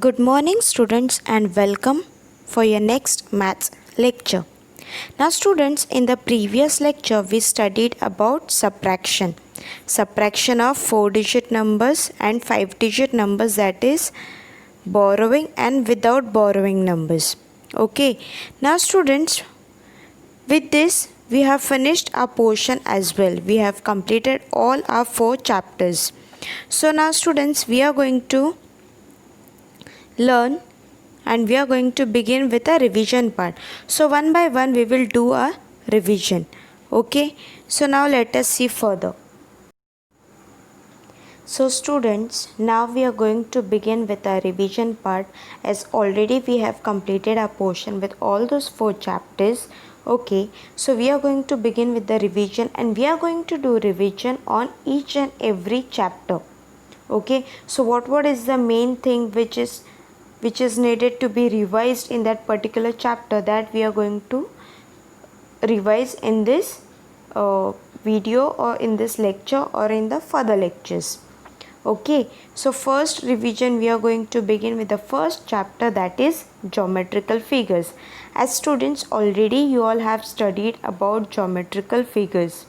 Good morning, students, and welcome for your next maths lecture. Now, students, in the previous lecture, we studied about subtraction. Subtraction of 4-digit numbers and 5-digit numbers, that is, borrowing and without borrowing numbers. Okay. Now, students, with this, we have finished our portion as well. We have completed all our 4 chapters. So, now, students, we are going to learn and we are going to begin with a revision part. So one by one we will do a revision. Okay, so now let us see further. So students, now we are going to begin with a revision part, as already we have completed our portion with all those 4 chapters. Okay, so we are going to begin with the revision and we are going to do revision on each and every chapter. Okay, so what is the main thing which is needed to be revised in that particular chapter, that we are going to revise in this video or in this lecture or in the further lectures. Okay, so first revision we are going to begin with the first chapter, that is geometrical figures. As students, already you all have studied about geometrical figures.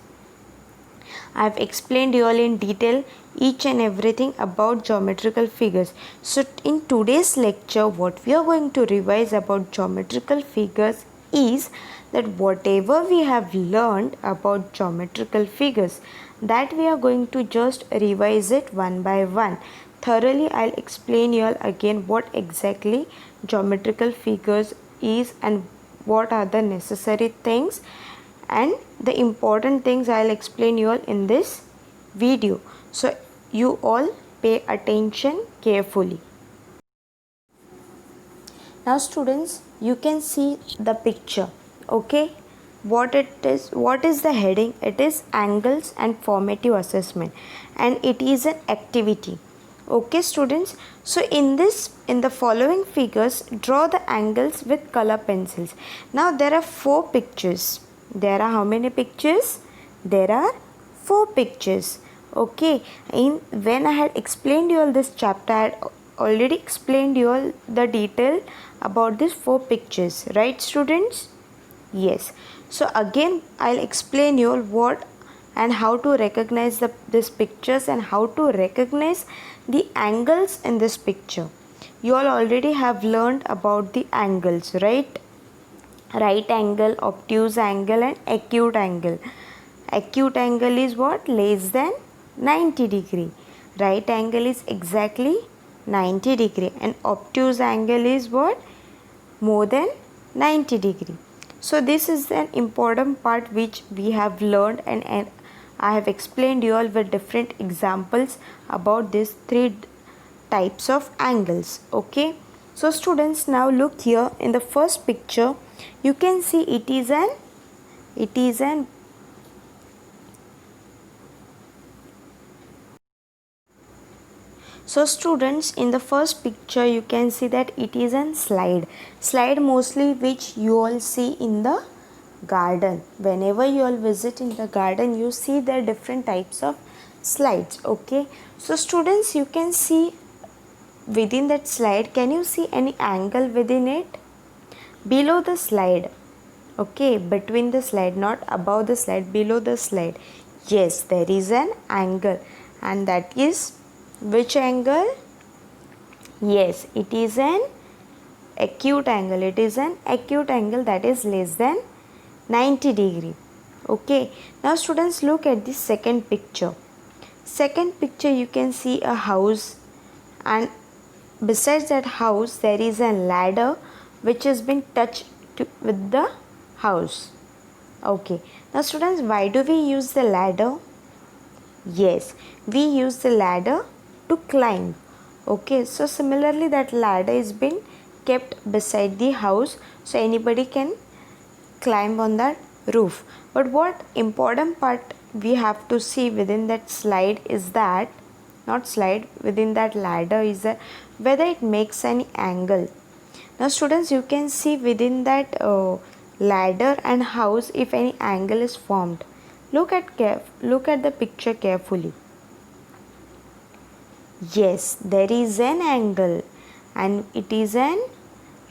I have explained you all in detail each and everything about geometrical figures. So in today's lecture, what we are going to revise about geometrical figures is that whatever we have learned about geometrical figures, that we are going to just revise it one by one. Thoroughly I'll explain you all again what exactly geometrical figures is and what are the necessary things and the important things I'll explain you all in this video. So you all pay attention carefully. Now students, you can see the picture. Okay, what is the heading? It is angles and formative assessment, and it is an activity. Okay students, so in the following figures, draw the angles with color pencils. Now there are 4 pictures. There are how many pictures? There are 4 pictures. Okay, when I had explained you all this chapter, I had already explained you all the detail about these 4 pictures, right students? Yes. So again I'll explain you all what and how to recognize these pictures and how to recognize the angles in this picture. You all already have learned about the angles, right? Right angle, obtuse angle and acute angle. Acute angle is what? Less than 90 degree. Right angle is exactly 90 degree and obtuse angle is what? More than 90 degree. So this is an important part which we have learned, and I have explained you all with different examples about these 3 types of angles. Okay, so students, now look here in the first picture. You can see it is an So students, in the first picture you can see that it is an slide mostly which you all see in the garden. Whenever you all visit in the garden, you see there are different types of slides. Okay, so students, you can see within that slide, can you see any angle within it? Below the slide. Okay, between the slide, not above the slide, below the slide. Yes, there is an angle, and that is which angle? Yes, it is an acute angle. It is an acute angle, that is less than 90 degree. Okay, now students, look at the second picture. Second picture, you can see a house, and besides that house there is a ladder which has been touched with the house. Okay, now students, why do we use the ladder? Yes, we use the ladder to climb. Okay, so similarly that ladder is been kept beside the house, so anybody can climb on that roof. But what important part we have to see within that slide is that, not slide, within that ladder is that whether it makes any angle. Now students, you can see within that ladder and house if any angle is formed. Look at the picture carefully. Yes, there is an angle, and it is an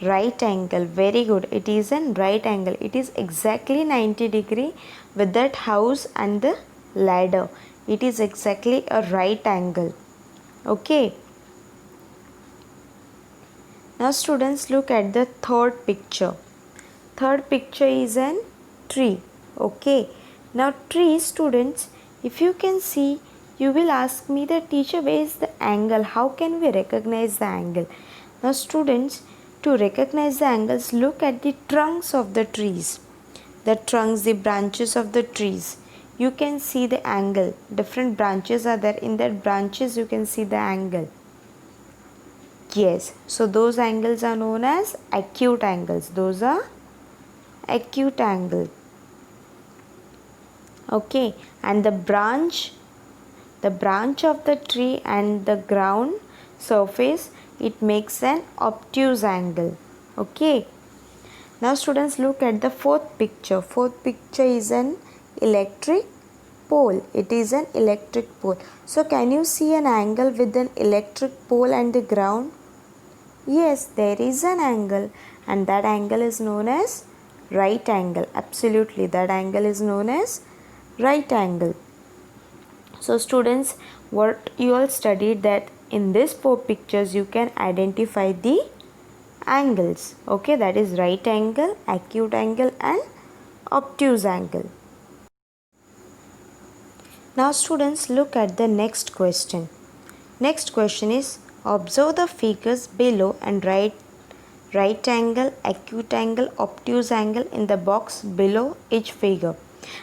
right angle. Very good. It is an right angle. It is exactly 90 degree with that house and the ladder. It is exactly a right angle. Okay. Now students, look at the third picture. Third picture is an tree. Okay. Now tree, students, if you can see, you will ask me, the teacher, where is the angle? How can we recognize the angle? Now students, to recognize the angles, look at the trunks of the trees. The trunks, the branches of the trees. You can see the angle. Different branches are there. In that branches you can see the angle. Yes, so those angles are known as acute angles. Those are acute angle. Okay, and the branch of the tree and the ground surface, it makes an obtuse angle. Okay. Now students, look at the fourth picture. Fourth picture is an electric pole. It is an electric pole. So can you see an angle with an electric pole and the ground? Yes, there is an angle, and that angle is known as right angle. Absolutely, that angle is known as right angle. So students, what you all studied, that in these four pictures you can identify the angles. Okay, that is right angle, acute angle and obtuse angle. Now students, look at the next question. Next question is, observe the figures below and write right angle, acute angle, obtuse angle in the box below each figure.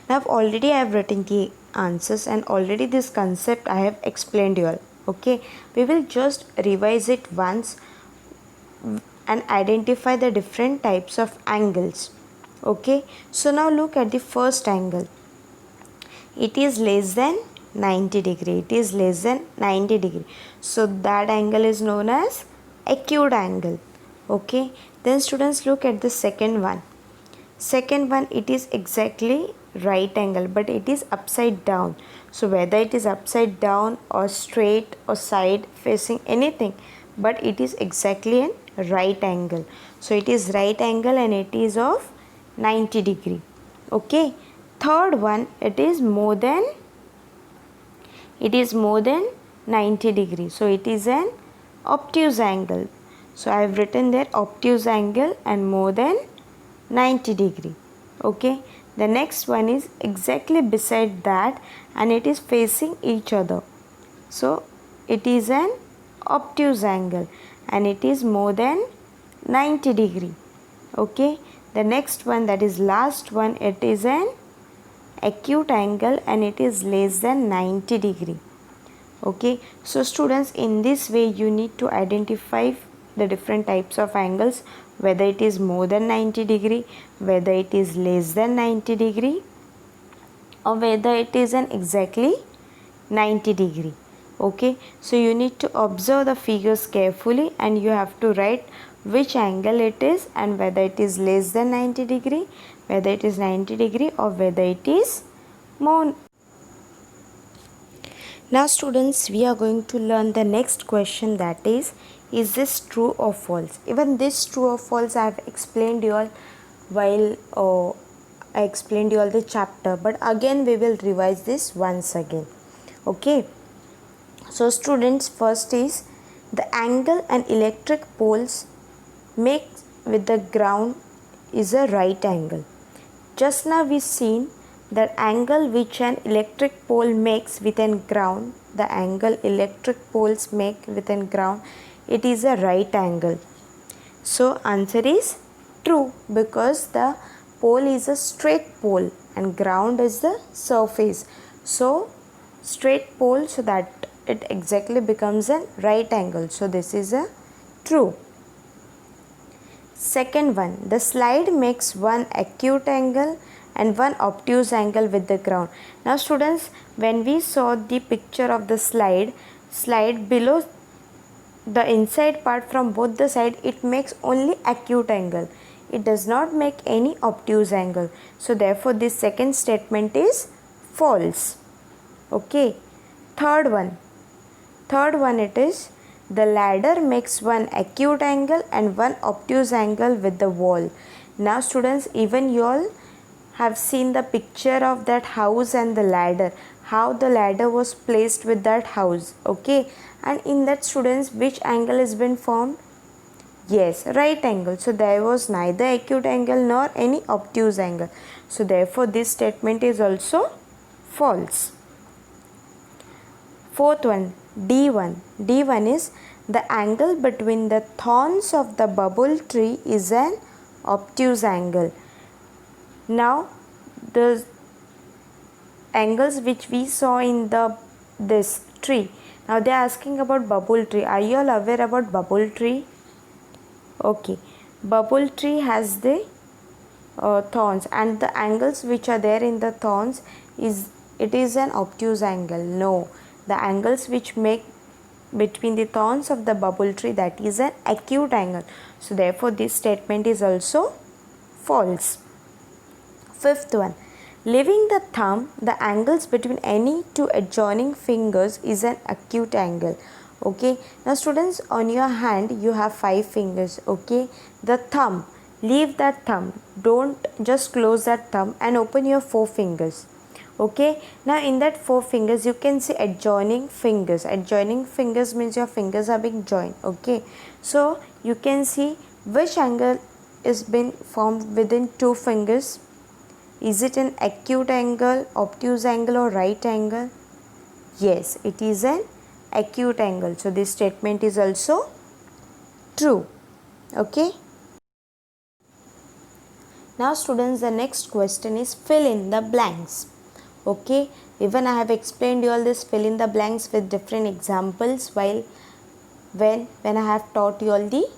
Now I have written the answers, and already this concept I have explained you all. Okay, we will just revise it once and identify the different types of angles. Okay, so now look at the first angle. It is less than 90 degree. It is less than 90 degree. So that angle is known as acute angle. Okay, then students, look at the second one. Second one, it is exactly right angle, but it is upside down. So whether it is upside down or straight or side facing, anything, but it is exactly an right angle. So it is right angle and it is of 90 degree. Okay. Third one, it is more than 90 degree. So it is an obtuse angle. So I have written there obtuse angle and more than 90 degree. Okay. The next one is exactly beside that and it is facing each other. So it is an obtuse angle and it is more than 90 degree. Okay. The next one, that is last one, it is an acute angle and it is less than 90 degree. Okay. So students, in this way you need to identify the different types of angles, whether it is more than 90 degree, whether it is less than 90 degree, or whether it is an exactly 90 degree. Okay, so you need to observe the figures carefully and you have to write which angle it is and whether it is less than 90 degree, whether it is 90 degree, or whether it is more. Now students, we are going to learn the next question, that is this true or false? Even this true or false I have explained you all while I explained you all the chapter, but again we will revise this once again. Okay. So students, first is the angle an electric poles make with the ground is a right angle. Just now we seen that angle which an electric pole makes with an ground, the angle electric poles make with an ground, it is a right angle. So answer is true, because the pole is a straight pole and ground is the surface. So straight pole, so that it exactly becomes a right angle. So this is a true. Second one, the slide makes one acute angle and one obtuse angle with the ground. Now students, when we saw the picture of the slide below, the inside part from both the side, it makes only acute angle. It does not make any obtuse angle. So therefore this second statement is false. Okay. Third one, it is The ladder makes one acute angle and one obtuse angle with the wall. Now students, even you all have seen the picture of that house and the ladder, how the ladder was placed with that house. Okay, and in that students, which angle has been formed? Yes, right angle. So there was neither acute angle nor any obtuse angle. So therefore this statement is also false. Fourth one, D1. D1 is the angle between the thorns of the bubble tree is an obtuse angle. Now the angles which we saw in this tree. Now they are asking about bubble tree. Are you all aware about bubble tree? Okay, bubble tree has the thorns, and the angles which are there in the thorns is an obtuse angle. No, the angles which make between the thorns of the bubble tree, that is an acute angle. So therefore this statement is also false. Fifth one, leaving the thumb, the angles between any two adjoining fingers is an acute angle. Okay, now students, on your hand you have 5 fingers. Okay, the thumb, leave that thumb, don't just close that thumb and open your 4 fingers. Okay, now in that 4 fingers you can see adjoining fingers. Adjoining fingers means your fingers are being joined. Okay, so you can see which angle is being formed within 2 fingers. Is it an acute angle, obtuse angle or right angle? Yes, it is an acute angle. So this statement is also true. Okay. Now students, the next question is fill in the blanks. Okay, even I have explained you all this fill in the blanks with different examples while when I have taught you all the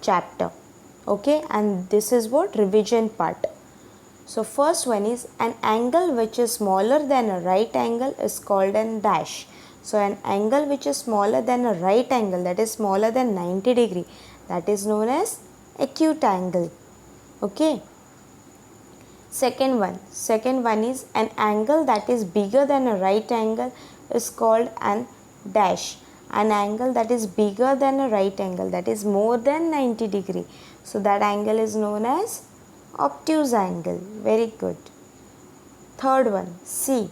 chapter. Okay, and this is what revision part. So first one is an angle which is smaller than a right angle is called an dash. So an angle which is smaller than a right angle, that is smaller than 90 degree, that is known as acute angle. Okay. Second one is an angle that is bigger than a right angle is called an dash. An angle that is bigger than a right angle, that is more than 90 degree. So that angle is known as obtuse angle. Very good. Third one, C.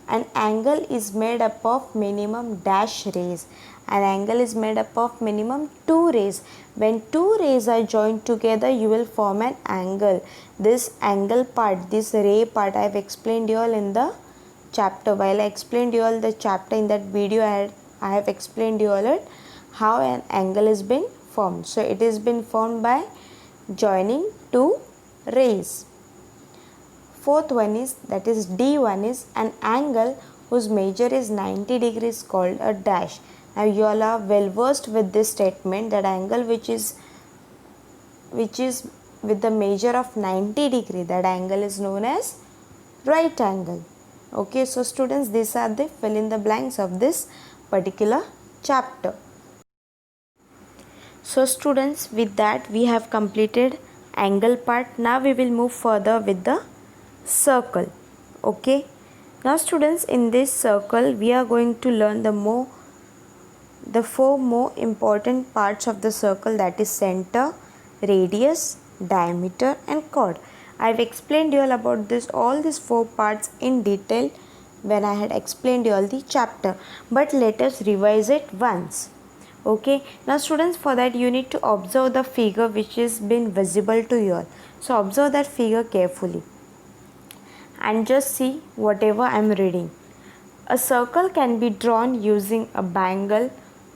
An angle is made up of minimum dash rays. An angle is made up of minimum 2 rays. When 2 rays are joined together, you will form an angle. This angle part, this ray part, I have explained you all in the chapter. While I explained you all the chapter in that video, I have explained you all it how an angle is being formed. So it is been formed by joining 2 rays. Fourth one is, that is D1, is an angle whose measure is 90 degrees called a dash. Now you all are well versed with this statement, that angle which is with the measure of 90 degree, that angle is known as right angle. Okay, so students, these are the fill in the blanks of this particular chapter. So students, with that we have completed angle part. Now we will move further with the circle. Okay, now students, in this circle we are going to learn the 4 more important parts of the circle, that is center, radius, diameter and chord. I have explained you all about all these 4 parts in detail when I had explained you all the chapter, but let us revise it once. Okay, now students, for that you need to observe the figure which is been visible to you all. So observe that figure carefully and just see whatever I am reading. A circle can be drawn using a bangle,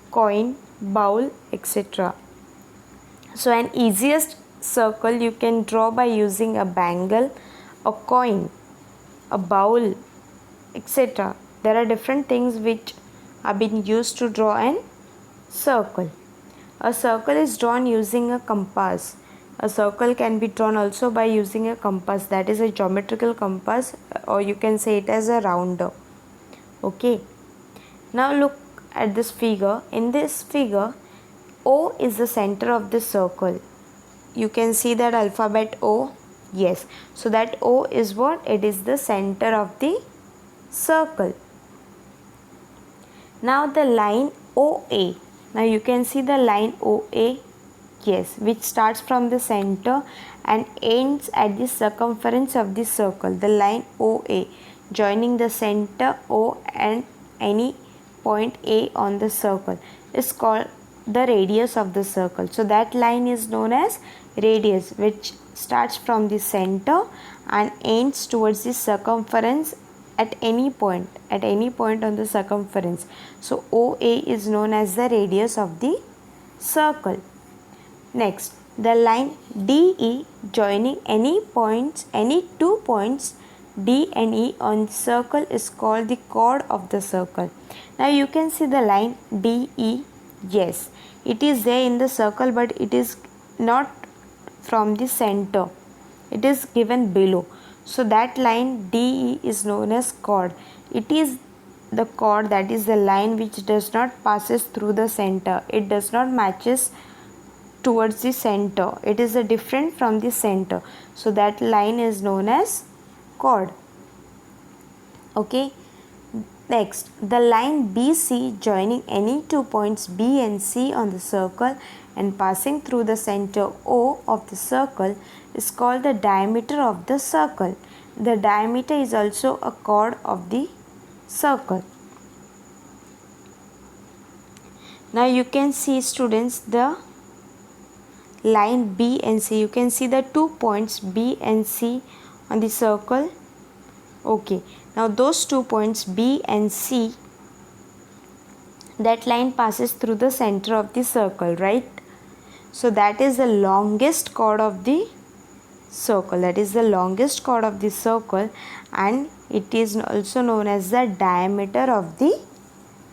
coin, bowl, etc. So an easiest circle you can draw by using a bangle, a coin, a bowl, etc. There are different things which are being used to draw an circle. A circle is drawn using a compass. A circle can be drawn also by using a compass, that is a geometrical compass, or you can say it as a rounder. Okay, now look at this figure. In this figure, O is the center of the circle. You can see that alphabet O. Yes, so that O is what? It is the center of the circle. Now the line OA Now you can see the line OA, yes, which starts from the center and ends at the circumference of the circle. The line OA joining the center O and any point A on the circle is called the radius of the circle. So that line is known as radius, which starts from the center and ends towards the circumference at any point on the circumference. So OA is known as the radius of the circle. Next, the line DE joining any two points D and E on circle is called the chord of the circle. Now you can see the line DE, yes, it is there in the circle, but it is not from the center, it is given below. So that line DE is known as chord. It is the chord, that is the line which does not passes through the center, it does not matches towards the center, it is a different from the center. So that line is known as chord. Okay. Next, the line BC joining any 2 points B and C on the circle and passing through the center O of the circle is called the diameter of the circle. The diameter is also a chord of the circle. Now you can see, students, the line B and C. You can see the 2 points B and C on the circle. Okay, now those 2 points B and C, that line passes through the center of the circle, right? So that is the longest chord of the circle, that is the longest chord of the circle, and it is also known as the diameter of the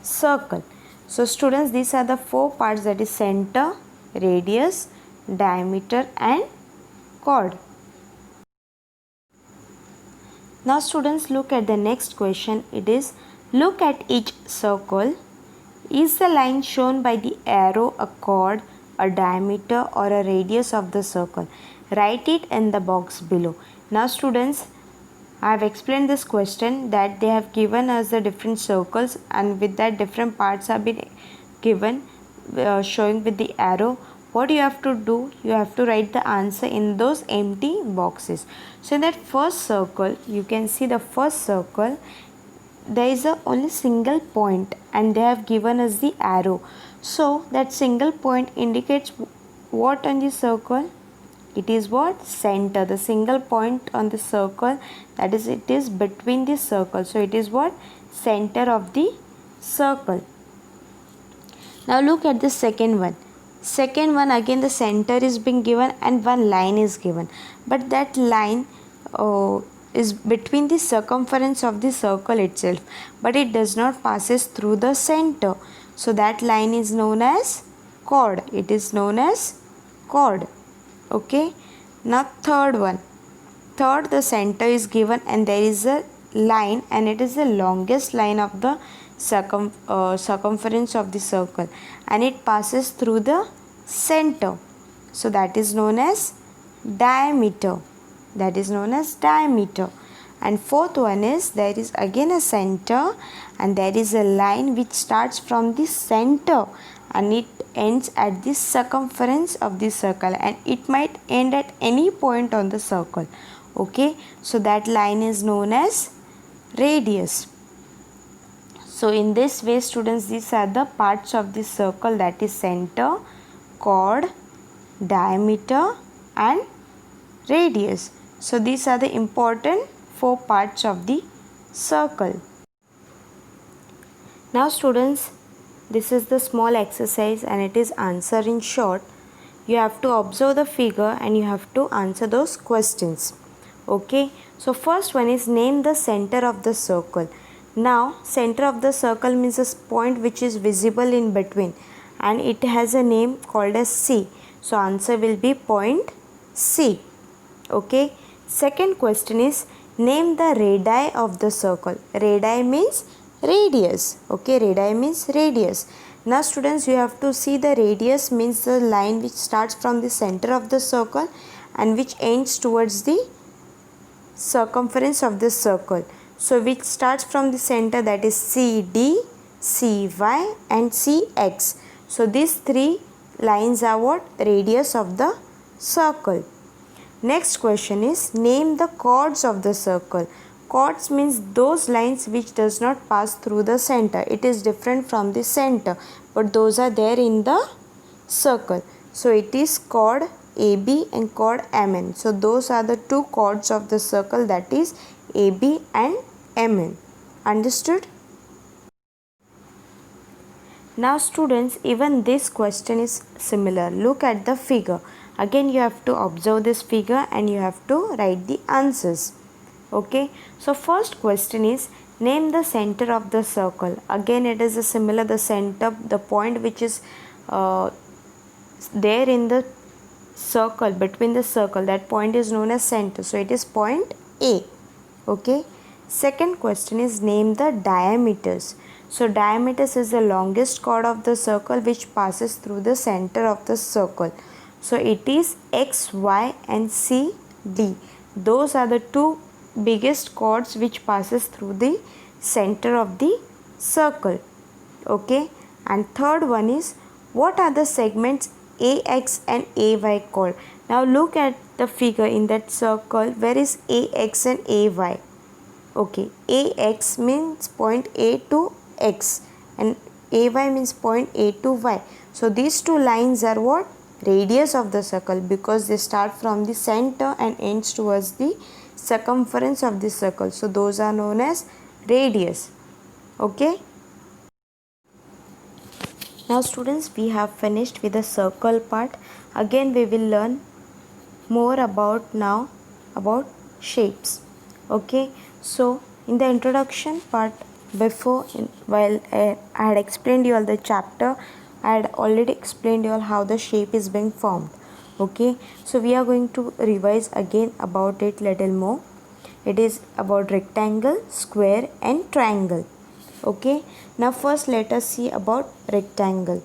circle. So students, these are the 4 parts, that is center, radius, diameter and chord. Now students, look at the next question. It is, look at each circle. Is the line shown by the arrow a chord, a diameter or a radius of the circle? Write it in the box below. Now students, I have explained this question that they have given us the different circles, and with that different parts have been given showing with the arrow. What you have to do, you have to write the answer in those empty boxes. So in that first circle, you can see the first circle, there is a only single point and they have given us the arrow. So that single point indicates what on the circle? It is what? Center. The single point on the circle, that is, it is between the circle. So it is what? Center of the circle. Now look at the second one. Second one, again the center is being given and one line is given, but that line is between the circumference of the circle itself, but it does not passes through the center. So that line is known as chord. It is known as chord. Okay. Now third one. Third, the center is given and there is a line, and it is the longest line of the circumference of the circle, and it passes through the center. So that is known as diameter. That is known as diameter. And fourth one is, there is again a center and there is a line which starts from the center and it ends at the circumference of the circle, and it might end at any point on the circle. Okay, so that line is known as radius. So in this way, students, these are the parts of the circle, that is center, chord, diameter and radius. So these are the important 4 parts of the circle. Now students, this is the small exercise and it is answer in short. You have to observe the figure and you have to answer those questions. Okay, so first one is, name the center of the circle. Now center of the circle means a point which is visible in between, and it has a name called as C. So answer will be point C. Okay. Second question is, name the radii of the circle. Radii means radius. Okay, radii means radius. Now students, you have to see the radius means the line which starts from the center of the circle and which ends towards the circumference of the circle. So which starts from the center, that is CD, CY and CX. So these three lines are what? Radius of the circle. Next question is, name the chords of the circle. Chords means those lines which does not pass through the center. It is different from the center, but those are there in the circle. So it is chord AB and chord MN. So those are the two chords of the circle, that is AB and MN. Understood? Now students, even this question is similar. Look at the figure. Again you have to observe this figure and you have to write the answers. Okay. So first question is, name the center of the circle. Again it is a similar, the center, the point which is there in the circle, between the circle, that point is known as center. So it is point A. Okay. Second question is, name the diameters. So diameters is the longest chord of the circle which passes through the center of the circle. So it is X, Y and C, D. Those are the two biggest chords which passes through the center of the circle. Okay. And third one is, what are the segments AX and AY called? Now look at the figure in that circle. Where is AX and AY? Okay, AX means point A to X and AY means point A to Y. So these two lines are what? Radius of the circle, because they start from the center and ends towards the circumference of the circle. So those are known as radius. Okay. Now students, we have finished with the circle part. Again we will learn more about shapes. Okay. So in the introduction part, while I had explained you all the chapter, I had already explained you all how the shape is being formed. Okay. So we are going to revise again about it little more. It is about rectangle, square and triangle. Okay. Now first let us see about rectangle.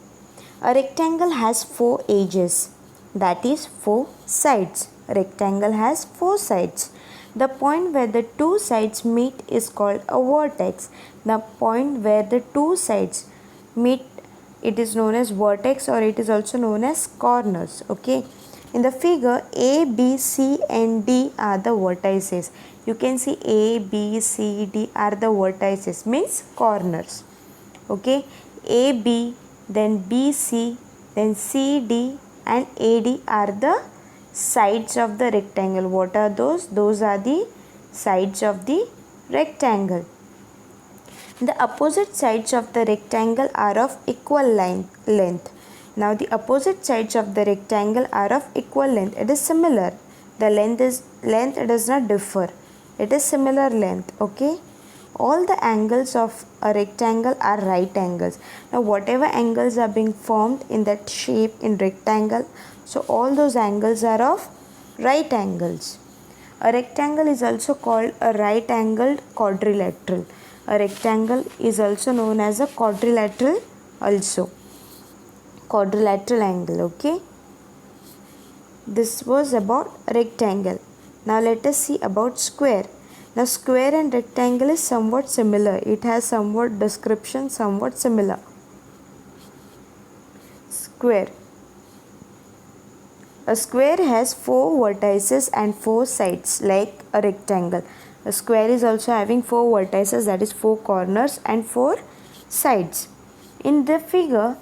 A rectangle has 4 edges, that is 4 sides. Rectangle has 4 sides. The point where the two sides meet is called a vertex. The point where the two sides meet, it is known as vertex, or it is also known as corners. Okay. In the figure, A, B, C and D are the vertices. You can see A, B, C, D are the vertices, means corners. Okay. A, B, then B, C, then C, D and A, D are the sides of the rectangle. What are those? Those are the sides of the rectangle. The opposite sides of the rectangle are of equal length. Now the opposite sides of the rectangle are of equal length. It is similar. The length does not differ. It is similar length. Okay. All the angles of a rectangle are right angles. Now whatever angles are being formed in that shape in rectangle, so all those angles are of right angles. A rectangle is also called a right angled quadrilateral. A rectangle is also known as a quadrilateral also. Quadrilateral angle. Okay. This was about rectangle. Now let us see about square. Now square and rectangle is somewhat similar. It has somewhat description somewhat similar. Square. A square has 4 vertices and 4 sides like a rectangle. A square is also having 4 vertices, that is 4 corners and 4 sides. In the figure,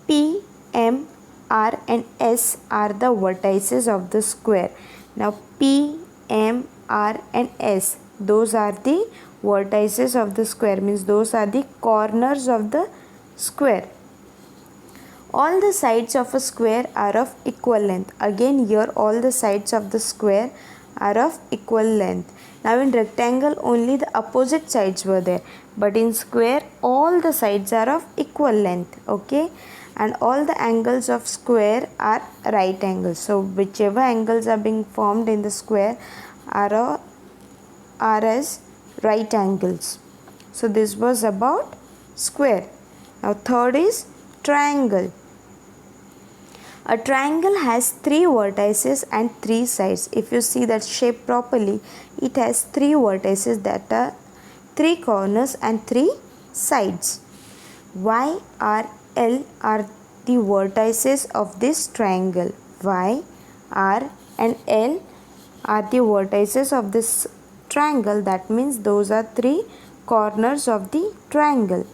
P, M, R and S are the vertices of the square. Now P, M, R and S, those are the vertices of the square, means those are the corners of the square. All the sides of a square are of equal length. Again here all the sides of the square are of equal length. Now in rectangle only the opposite sides were there, but in square all the sides are of equal length. Okay. And all the angles of square are right angles. So whichever angles are being formed in the square are as right angles. So this was about square. Now third is triangle. A triangle has 3 vertices and 3 sides. If you see that shape properly, it has 3 vertices, that are 3 corners and 3 sides. Y, R, L are the vertices of this triangle. Y, R and L are the vertices of this triangle. That means those are three corners of the triangle.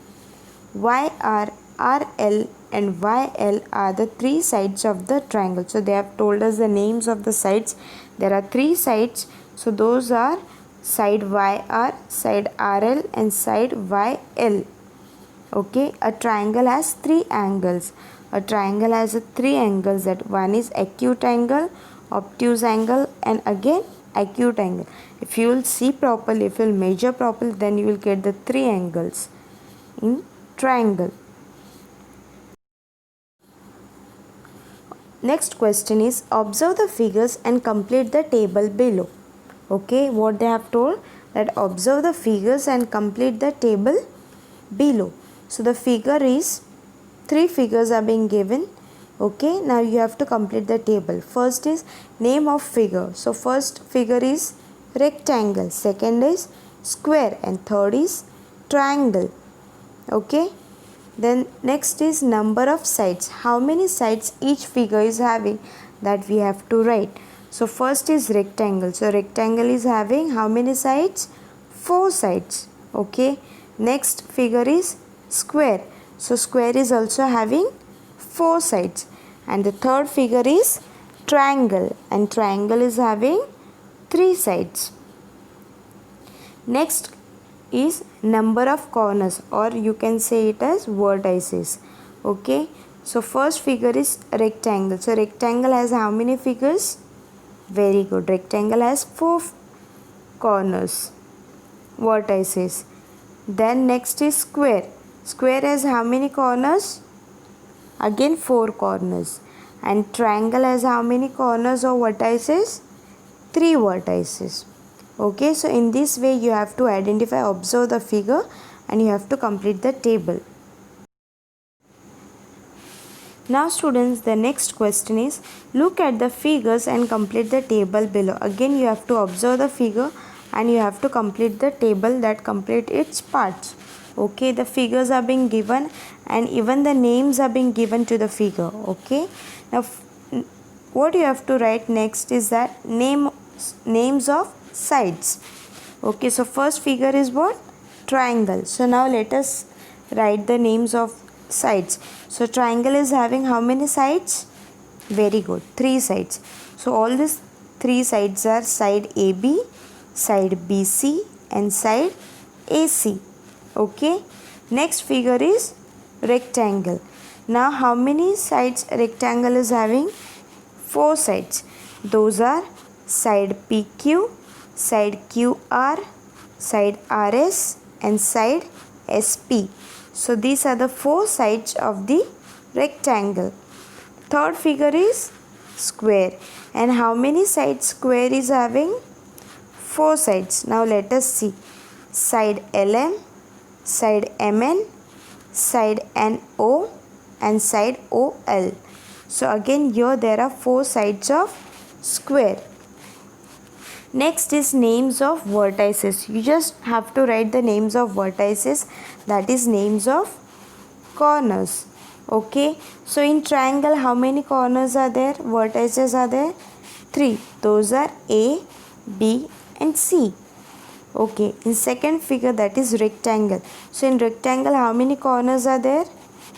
Y, R, R, L and Y, L are the three sides of the triangle. So they have told us the names of the sides. There are three sides. So those are side YR, side RL and side YL. Okay, a triangle has three angles. A triangle has three angles. That one is acute angle, obtuse angle and again acute angle. If you will see properly, if you will measure properly, then you will get the three angles in triangle. Next question is, observe the figures and complete the table below. Okay, what they have told, that observe the figures and complete the table below. So the figure is, three figures are being given. Okay, now you have to complete the table. First is name of figure. So first figure is rectangle, second is square and third is triangle. Okay, then next is number of sides. How many sides each figure is having, that we have to write. So first is rectangle. So rectangle is having how many sides? 4 sides. Okay. Next figure is square. So square is also having 4 sides. And the third figure is triangle. And triangle is having 3 sides. Next is number of corners, or you can say it as vertices. Okay. So first figure is rectangle. So rectangle has how many figures? Very good. Rectangle has 4 corners, vertices. Then next is square. Square has how many corners? Again 4 corners. And triangle has how many corners or vertices? 3 vertices. Okay, so in this way you have to identify, observe the figure and you have to complete the table. Now students, the next question is, look at the figures and complete the table below. Again you have to observe the figure and you have to complete the table that complete its parts. Okay, the figures are being given and even the names are being given to the figure. Okay, now what you have to write next is that names of sides. Okay, so first figure is what? Triangle. So now let us write the names of sides. So triangle is having how many sides? Very good, 3 sides. So all these 3 sides are side AB, side BC and side AC. Okay, next figure is rectangle. Now how many sides rectangle is having? 4 sides. Those are side PQ, side QR, side RS and side SP. So these are the 4 sides of the rectangle. Third figure is square. And how many sides square is having? 4 sides. Now let us see. Side LM, side MN, side NO and side OL. So again here there are 4 sides of square. Next is names of vertices. You just have to write the names of vertices, that is names of corners. Okay, so in triangle how many corners are there? Vertices are there? 3. Those are A, B and C. Okay, in second figure, that is rectangle. So in rectangle how many corners are there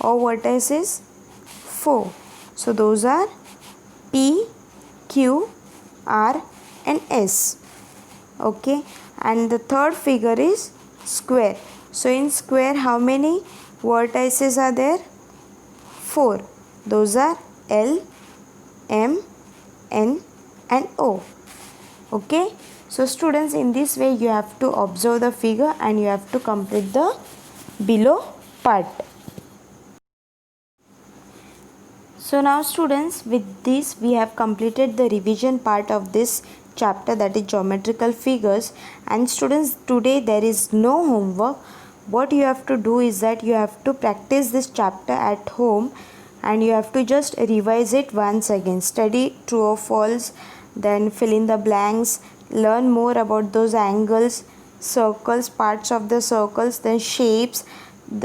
or vertices? 4. So those are P, Q, R and S. Okay, and the third figure is square. So in square how many vertices are there? 4. Those are L, M, N and O. Okay, so students, in this way you have to observe the figure and you have to complete the below part. So now students, with this we have completed the revision part of this chapter, that is geometrical figures. And students, today there is no homework. What you have to do is that you have to practice this chapter at home and you have to just revise it once again. Study true or false, then fill in the blanks, learn more about those angles, circles, parts of the circles, then shapes,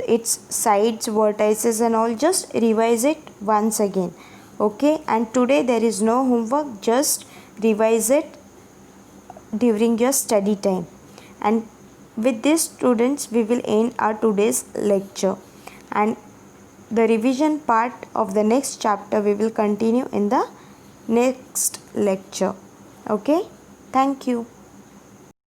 its sides, vertices and all, just revise it once again. Okay, and today there is no homework, just revise it during your study time. And with this, students, we will end our today's lecture, and the revision part of the next chapter we will continue in the next lecture. Okay, thank you.